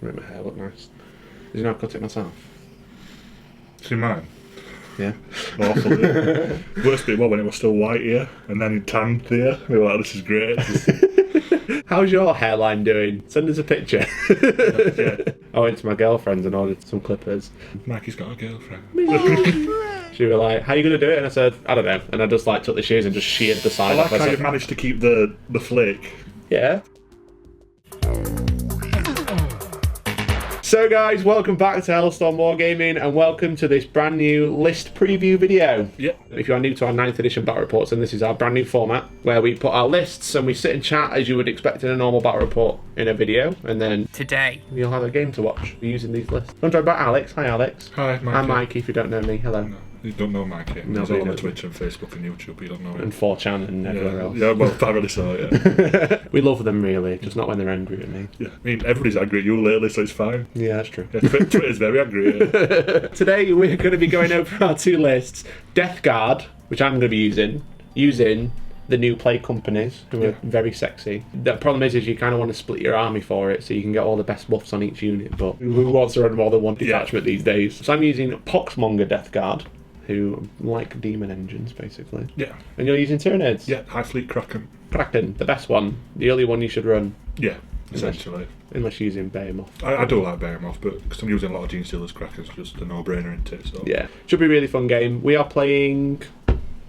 Make my hair look nice. Did you know I cut it myself? See mine? Yeah. Awful. Yeah. Worst bit was when it was still white here, and then he tanned there. We were like, this is great. How's your hairline doing? Send us a picture. Yeah. I went to my girlfriend's and ordered some clippers. Mikey's got a girlfriend. She was like, how are you going to do it? And I said, I don't know. And I just like took the shears and just sheared the I side like off. how you've managed to keep the flake. Yeah. So guys, welcome back to Hellstormwargaming and welcome to this brand new list preview video. Yep. If you are new to our 9th edition battle reports, then this is our brand new format where we put our lists and we sit and chat as you would expect in a normal battle report in a video, and then today you'll have a game to watch using these lists. I'm joined by Alex. Hi Alex. Hi, Mikey. I'm Mikey if you don't know me. Hello. No, you don't know Mikey. No, He's but all you on don't. Twitch and Facebook and YouTube, you don't know him. And 4chan and everywhere else. Yeah, well, I really saw it, yeah. We love them really, just not when they're angry at me. Yeah, I mean, everybody's angry at you lately, so it's fine. Yeah, that's true. Yeah, Twitter's very angry. Yeah. Today we're going to be going over our two lists. Death Guard, which I'm going to be using the new play companies, who are very sexy. The problem is you kind of want to split your army for it, so you can get all the best buffs on each unit, but who wants to run more than one detachment these days? So I'm using Poxmonger Death Guard, who like demon engines, basically. Yeah. And you're using Tyranids. Yeah, High Fleet Kraken. Kraken, the best one. The only one you should run. Yeah, essentially. Unless you're using Behemoth. I do like Behemoth, but because I'm using a lot of Gene Stealer's Kraken's just a no-brainer, isn't it? So. Yeah. Should be a really fun game. We are playing...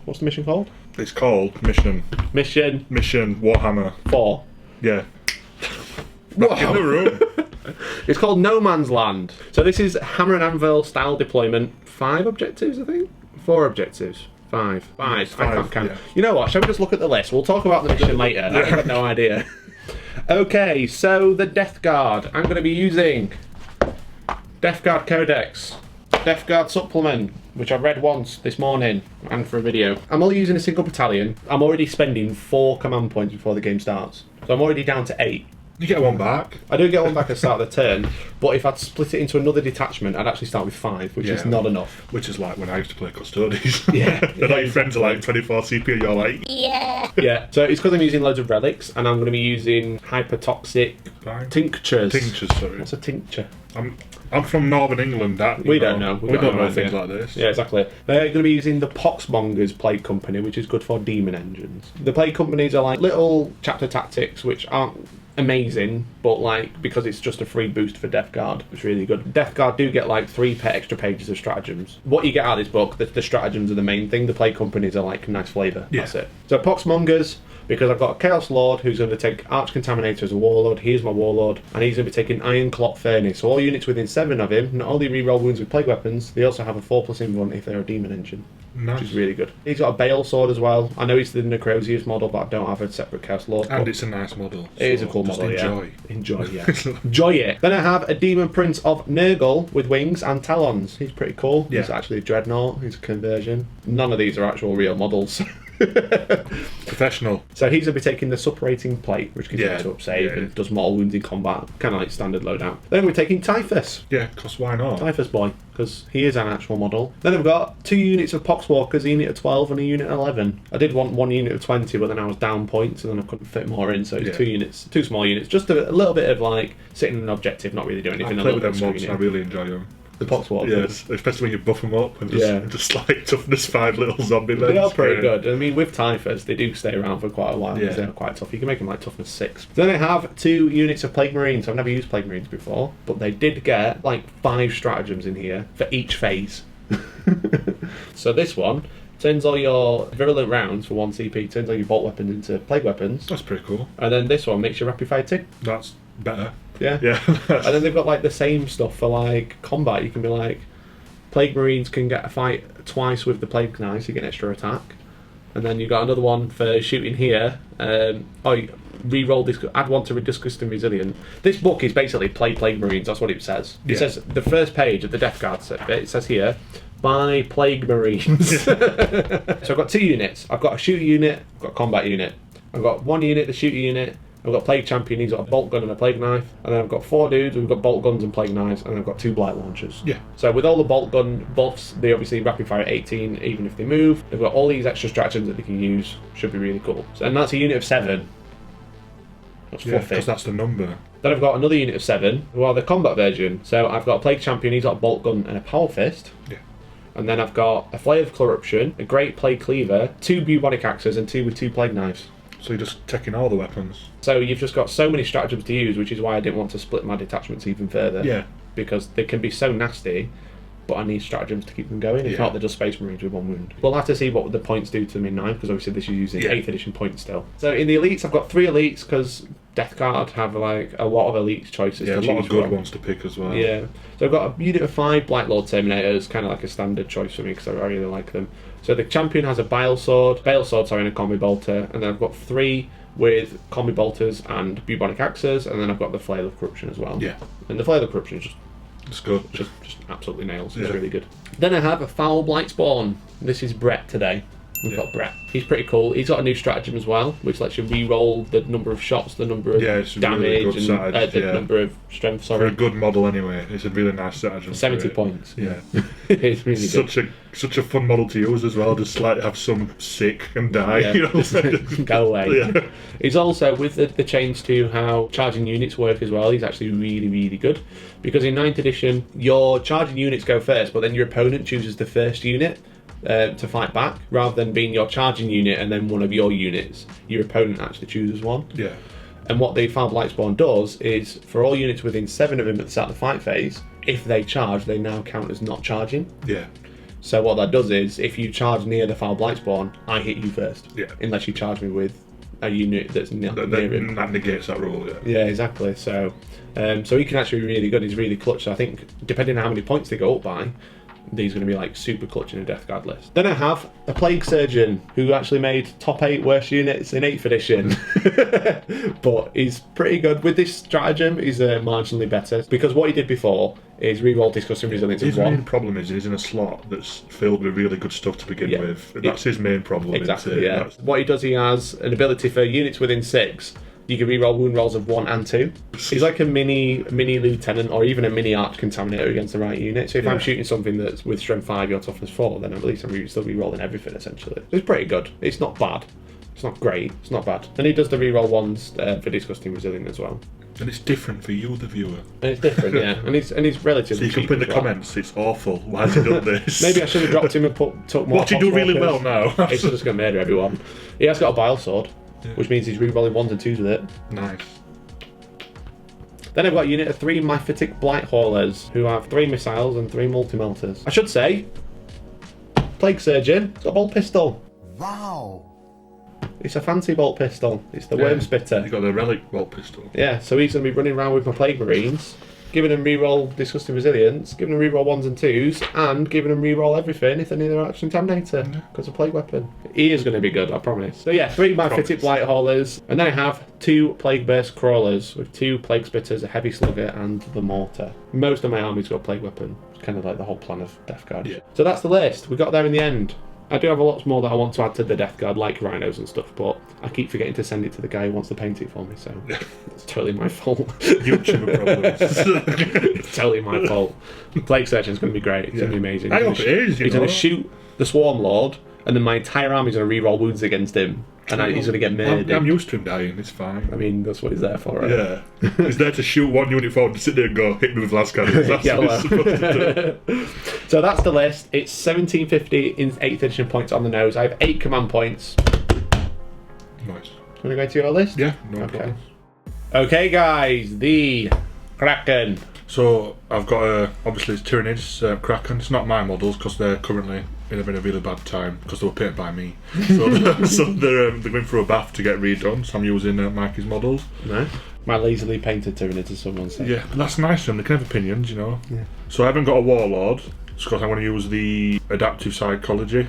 What's the mission called? It's called Mission Warhammer. 4. Yeah. Back in the room. It's called No Man's Land. So this is Hammer and Anvil style deployment. 5 objectives, I think? 4 objectives. 5. 5. I can't count. Yeah. You know what? Shall we just look at the list? We'll talk about the mission later. I've got no idea. Okay, so the Death Guard. I'm going to be using Death Guard Codex, Death Guard Supplement, which I read once this morning and for a video. I'm only using a single battalion. I'm already spending 4 command points before the game starts. So I'm already down to 8. You get one back. I do get one back at the start of the turn, but if I'd split it into another detachment, I'd actually start with 5, which is not enough. Which is like when I used to play Custodies. Yeah. They're like your friends are like 24 CP and you're like... Yeah, so it's because I'm using loads of relics, and I'm going to be using hypertoxic tinctures. Tinctures, sorry. What's a tincture? I'm from Northern England, We don't know. We don't know things like this. Yeah, exactly. They're going to be using the Poxmongers Plague Company, which is good for demon engines. The Plague Companies are like little chapter tactics, which aren't amazing, but like because it's just a free boost for Death Guard, it's really good. Death Guard do get like 3 extra pages of stratagems. What you get out of this book, the stratagems are the main thing. The Plague Companies are like nice flavour. Yeah. That's it. So Poxmongers, because I've got a Chaos Lord who's going to take Arch Contaminator as a Warlord. He's my Warlord, and he's going to be taking Iron Clot Furnace. So all units within 7 of him not only reroll wounds with plague weapons, they also have a 4+ invuln if they're a demon engine. Nice. Which is really good. He's got a Bale Sword as well. I know he's the Necrosius model, but I don't have a separate Chaos Lord. And it's a nice model. It is a cool model, enjoy. Yeah. Enjoy, yeah. Enjoy it. Then I have a Demon Prince of Nurgle with wings and talons. He's pretty cool. Yeah. He's actually a Dreadnought. He's a conversion. None of these are actual real models. Professional. So he's going to be taking the Suppurating Plate, which gives him to up save and does mortal wounds in combat. Kind of like standard loadout. Then we're taking Typhus. Yeah, because why not? Typhus boy, because he is an actual model. Then I've got 2 units of Poxwalkers, a unit of 12 and a unit of 11. I did want 1 unit of 20, but then I was down points and then I couldn't fit more in, so it's 2 units, 2 small units. Just a little bit of like sitting in an objective, not really doing anything. I play with them mods and I really enjoy them. The Poxwalkers? Yes, especially when you buff them up and just like toughness 5 little zombie men. They are pretty good. I mean, with Typhus, they do stay around for quite a while because they're quite tough. You can make them like toughness 6. Then I have 2 units of Plague Marines. I've never used Plague Marines before, but they did get like 5 stratagems in here for each phase. So this one turns all your virulent rounds for 1 CP, turns all your bolt weapons into plague weapons. That's pretty cool. And then this one makes your rapid fire tick. That's better. Yeah. Yeah. And then they've got like the same stuff for like combat. You can be like, Plague Marines can get a fight twice with the Plague Knives, you get an extra attack. And then you've got another one for shooting here. Re-roll this, add 1 to Disgusting Resilient. This book is basically play Plague Marines, that's what it says. It says, the first page of the Death Guard bit, it says here, buy Plague Marines. So I've got 2 units. I've got a shooter unit, I've got a combat unit. I've got 1 unit, the shooter unit. I've got Plague Champion, he's got a bolt gun and a plague knife. And then I've got 4 dudes, we've got bolt guns and plague knives, and I've got 2 blight launchers. Yeah. So with all the bolt gun buffs, they obviously rapid fire at 18, even if they move. They've got all these extra stratagems that they can use, should be really cool. So, and that's a unit of 7. That's fluffy. Because that's the number. Then I've got another unit of 7, who are the combat version. So I've got a Plague Champion, he's got a Bolt Gun and a Power Fist. Yeah. And then I've got a Flail of Corruption, a Great Plague Cleaver, 2 Bubonic Axes, and 2 with 2 Plague Knives. So you're just taking all the weapons. So you've just got so many stratagems to use, which is why I didn't want to split my detachments even further. Yeah. Because they can be so nasty, but I need stratagems to keep them going. If not, they're just Space Marines with 1 wound. We'll have to see what the points do to them in 9, because obviously this is using 8th edition points still. So in the elites, I've got 3 elites, because Death Guard have like a lot of elites choices. Yeah, to a lot choose of good from. ones to pick as well. Yeah. So I've got a unit of 5 Blight Lord Terminators, kind of like a standard choice for me, because I really like them. So the champion has a Bale Sword, and a Combi Bolter, and then I've got 3 with Combi Bolters and Bubonic Axes, and then I've got the Flail of Corruption as well. Yeah. And the Flail of Corruption is just It's good. just absolutely nails. It's really good. Then I have a Foul Blightspawn. This is Brett today. We've got Brett. He's pretty cool. He's got a new stratagem as well, which lets you re-roll the number of shots, the number of damage, really and the number of strength. For a good model anyway. It's a really nice stratagem. 70 points. Yeah. It's really good. Such a fun model to use as well. Just like have some sick and die. Yeah. You know? Go away. Yeah. He's also, with the change to how charging units work as well, he's actually really, really good. Because in 9th edition, your charging units go first, but then your opponent chooses the first unit to fight back, rather than being your charging unit and then one of your units. Your opponent actually chooses one. Yeah. And what the Foul Blightspawn does is, for all units within 7 of him at the start of the fight phase, if they charge, they now count as not charging. Yeah. So what that does is, if you charge near the Foul Blightspawn, I hit you first. Yeah. Unless you charge me with a unit that's near him. That negates that rule, yeah. Yeah, exactly. So he can actually be really good. He's really clutch. So I think, depending on how many points they go up by, these are going to be like super clutch in a Death Guard list. Then I have a Plague Surgeon, who actually made top 8 worst units in 8th edition. But he's pretty good. With this stratagem, he's marginally better. Because what he did before is reroll Disgusting Resilience His of 1. main problem is he's in a slot that's filled with really good stuff to begin with. That's his main problem. Exactly, yeah. What he does, he has an ability for units within 6. You can reroll wound rolls of 1 and 2. He's like a mini lieutenant, or even a mini arch contaminator against the right unit. So if I'm shooting something that's with strength 5, your toughness 4, then at least I'm still rerolling everything essentially. It's pretty good. It's not bad. It's not great. It's not bad. And he does the reroll ones for Disgusting Resilient as well. And it's different for you, the viewer. And it's different, yeah. And he's relatively. So you can cheap put in the as well. comments, it's awful. Why has he done this? Maybe I should have dropped him and took more. What he do really well now? He's just going to murder everyone. He has got a Bile Sword, which means he's rerolling 1s and 2s with it. Nice. Then I've got a unit of 3 Myphitic Blight Haulers, who have 3 missiles and 3 multi-melters. I should say, Plague Surgeon, it's got a bolt pistol. Wow. It's a fancy bolt pistol. It's the Worm Spitter. You've got the Relic bolt pistol. Yeah, so he's going to be running around with my Plague Marines, giving them reroll Disgusting Resilience, giving them reroll 1s and 2s, and giving them reroll everything if they need their Action Contaminator, because of Plague Weapon. He is going to be good, I promise. So yeah, 3 Myphitic Blight Haulers, and then I have 2 Plague Burst Crawlers, with 2 Plague Spitters, a Heavy Slugger, and the Mortar. Most of my army's got Plague Weapon. It's kind of like the whole plan of Death Guard. Yeah. So that's the list. We got there in the end. I do have a lot more that I want to add to the Death Guard, like rhinos and stuff, but I keep forgetting to send it to the guy who wants to paint it for me, so it's totally my fault. YouTuber problems. It's totally my fault. Plague Surgeon's going to be great. It's going to be amazing. I hope it is, He's going to shoot the Swarm Lord, and then my entire army's going to reroll wounds against him, and he's going to get murdered. I'm used to him dying, it's fine. I mean, that's what he's there for, right? Yeah. He's there to shoot one unit forward and sit there and go, hit me with last cannons. That's what he's supposed to do. So that's the list. It's 1750 in 8th edition points on the nose. I have 8 command points. Nice. Want to go into your list? Yeah, no problem. Okay, guys, the Kraken. So I've got obviously it's Tyranids, Kraken. It's not my models because they're currently in a really bad time because they were painted by me. So they're going through a bath to get redone. So I'm using Mikey's models. No. My lazily painted Tyranids, as someone said. Yeah, but that's nice of them. They can have opinions, you know. Yeah. So I haven't got a Warlord because I'm going to use the Adaptive Psychology.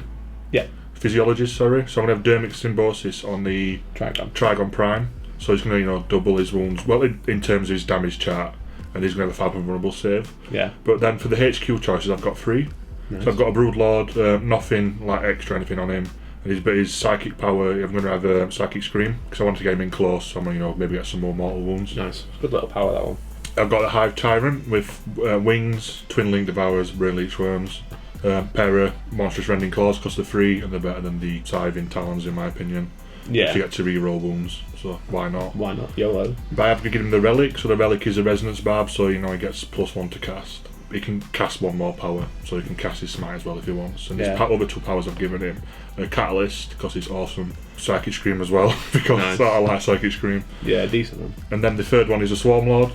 Yeah. Physiologist, sorry. So I'm going to have Dermic Symbiosis on the Trigon Prime. So he's going to, double his wounds. Well, in terms of his damage chart, and he's going to have a 5 vulnerable save. Yeah. But then for the HQ choices, I've got 3. Nice. So I've got a Broodlord, nothing like extra anything on him. And his psychic power, I'm going to have a Psychic Scream because I want to get him in close. So I'm going to, maybe get some more mortal wounds. Nice. Good little power, that one. I've got a Hive Tyrant with wings, Twinling Devourers, Brain Leech Worms, pair of Monstrous Rending Claws because they're free and they're better than the Scything Talons in my opinion. Yeah. to get to reroll wounds. So why not? Why not? YOLO. But I have to give him the relic. So the relic is a resonance barb. So you know he gets +1 to cast. He can cast 1 more power, so he can cast his smite as well if he wants. And his other 2 powers I've given him a catalyst because it's awesome. Psychic Scream as well because I like Psychic Scream. Yeah, decent one. And then the third one is a Swarm Lord.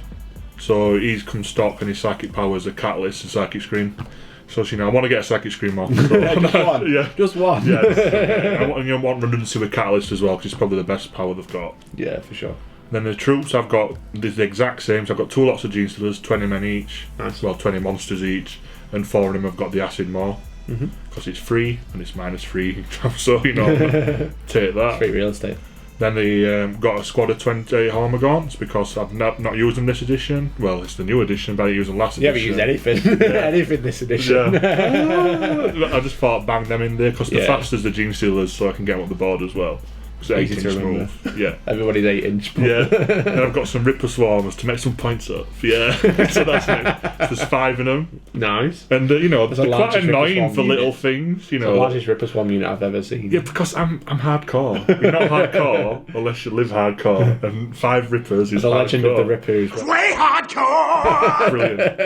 So he's come stock and his psychic power is a catalyst and Psychic Scream. So you know I want to get a Psychic Scream off. So, just one. Yeah, just one. Yeah. I want redundancy with catalyst as well because it's probably the best power they've got. Yeah, for sure. Then the troops I've got the exact same. So I've got 2 lots of Gene Stealers, 20 men each. Nice. Well, 20 monsters each, and 4 of them have got the acid maw because it's free and it's -3. So you know, take that. Free real estate. Then they got a squad of 20 Hormagaunts because I've not used them this edition. Well, it's the new edition, but I used them last You edition. haven't used anything. Anything this edition. Yeah. I just thought bang them in there because the fastest the Gene Stealers, so I can get them up the board as well. It's Easy 8 to inch remember. move. Yeah. Everybody's 8 inch. Yeah. Then I've got some Ripper Swarms to make some points up. Yeah. So that's next. There's 5 of them. Nice. And you know, That's the they're quite largest Ripper annoying Swarm for little unit. things. You The know. largest Ripper Swarm unit I've ever seen. Yeah, because I'm hardcore. You're not hardcore unless you live hardcore. And 5 Rippers is The hardcore. Legend of the Ripper is Way hardcore!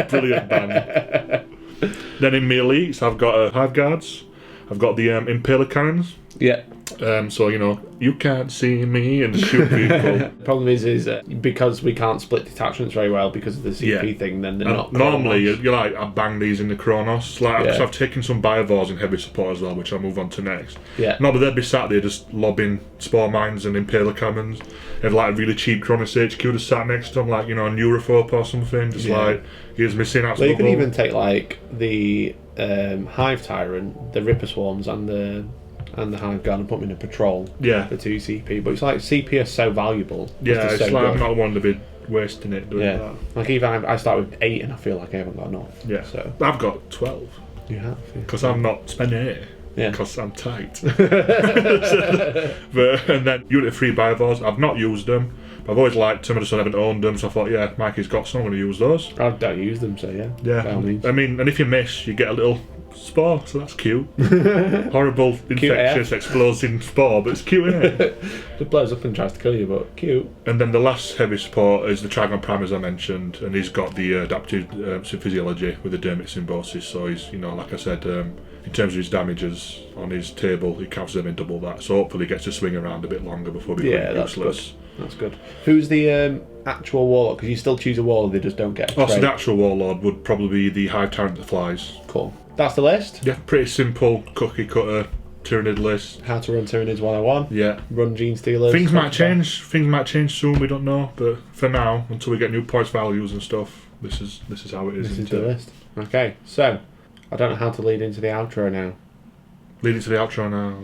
Brilliant band. Then in my elites, I've got Hive Guards. I've got the Impaler Cannons. Yeah. So you know, you can't see me and shoot people. The problem is because we can't split detachments very well because of the CP thing, then they're not. Normally, Chronos. you're like, I bang these in the Chronos. Like, Yeah. I've taken some Biovores in heavy support as well, which I'll move on to next. Yeah. No, but they'd be sat there just lobbing Spore Mines and Impaler Cannons. They have like a really cheap Chronos HQ just sat next to them, like, you know, a Neurophobe or something. Just like, here's missing out. Well, you can even take like the Hive Tyrant, the Ripper Swarms, and the Hive Guard and put them in a patrol. Yeah. For 2 CP, but it's like CP is so valuable. Yeah, just it's so like I'm good. not one to be wasting it doing Yeah. that. Like even I start with 8 and I feel like I haven't got enough. Yeah. So I've got 12. you have. Yeah. Because I'm not spending it. Yeah. Because I'm tight. But, and then Unit 3 Biovores, I've not used them. But I've always liked them, I just haven't owned them, so I thought, yeah, Mikey's got some, I'm going to use those. I don't use them, so yeah. Yeah. By all means. I mean, and if you miss, you get a little spore, so that's cute. Horrible, infectious, exploding spore, but it's cute, isn't it? It blows up and tries to kill you, but cute. And then the last heavy support is the Trigon Prime, as I mentioned, and he's got the adaptive physiology with the Dermot Symbiosis, so he's, you know, like I said, in terms of his damages on his table, he caps them in double that, so hopefully he gets to swing around a bit longer before becoming useless. That's good. Who's the actual warlock? Because you still choose a warlock, they just don't get a trait. So the actual warlord would probably be the Hive Tyrant that flies. Cool. That's the list. Yeah, pretty simple cookie cutter Tyranid list. How to run Tyranids 101. Yeah. Run Gene Stealers. Things might change. Things might change soon. We don't know. But for now, until we get new points values and stuff, this is how it is. This is the list. Okay, so I don't know how to lead into the outro now. Lead into the outro now.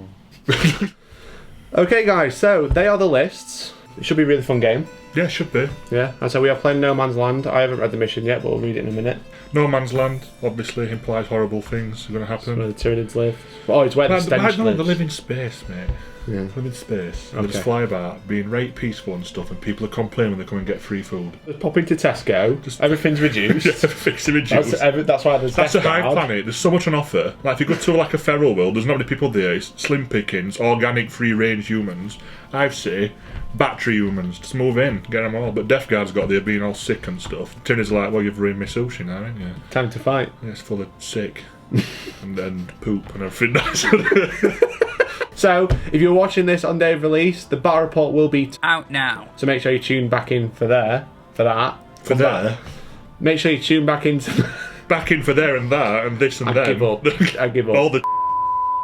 Okay, guys. So they are the lists. It should be a really fun game. Yeah, should be. Yeah. And so we are playing No Man's Land. I haven't read the mission yet, but we'll read it in a minute. No Man's Land obviously implies horrible things are going to happen. Where the Tyranids live. Oh, it's where the stench They lives. live in space, mate. Yeah. They live in space. They Okay. just fly about, being right peaceful and stuff, and people are complaining when they come and get free food. Just pop into Tesco. Everything's reduced. Yeah, fixing reduced. That's why there's That's a Death Hive Guard. planet. There's so much on offer. Like if you go to like a feral world, there's not many people there. It's slim pickings, organic, free-range humans. I'd say battery humans. Just move in, get them all. But Death Guard's got there being all sick and stuff. Tina's like, well, you've ruined my sushi now, haven't you? Time to fight. Yeah, it's full of sick and then poop and everything. So, if you're watching this on day of release, the battle report will be Out now. so make sure you tune back in for that. For there. Make sure you tune back into. Back in for there and that and this and I then. give up. I give up. All the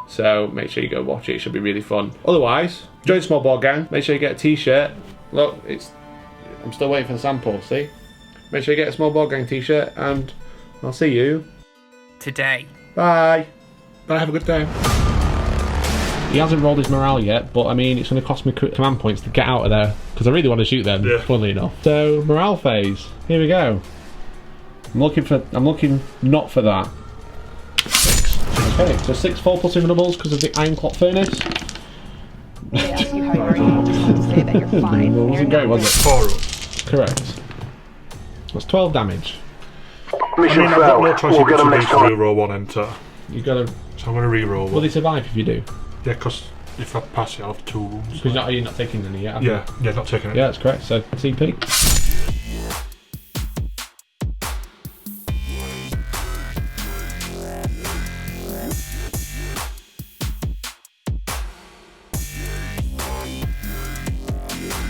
So make sure you go watch it. It should be really fun. Otherwise, join the Small Board Gang. Make sure you get a T-shirt. Look, I'm still waiting for the sample. See? Make sure you get a Small Board Gang T-shirt, and I'll see you Today. Bye. Bye, have a good day. He hasn't rolled his morale yet, but I mean, it's going to cost me command points to get out of there because I really want to shoot them. Yeah. Funnily enough. So morale phase. Here we go. I'm looking not for that. 6. Okay, so 6 4+ invunables because of the Ironclad Furnace. They ask you how you are, you just have to say that you're fine. Well, wasn't great, was it? 4. Correct. That's 12 damage. Mission I've got failed. no choice We'll but get to them next time. reroll one enter. You gotta. So I'm going to reroll Will one. they survive if you do? Yeah, because if I pass it, I'll have 2 rooms. Because you're not taking any yet. Yeah, not taking it. Yeah, that's correct. So TP.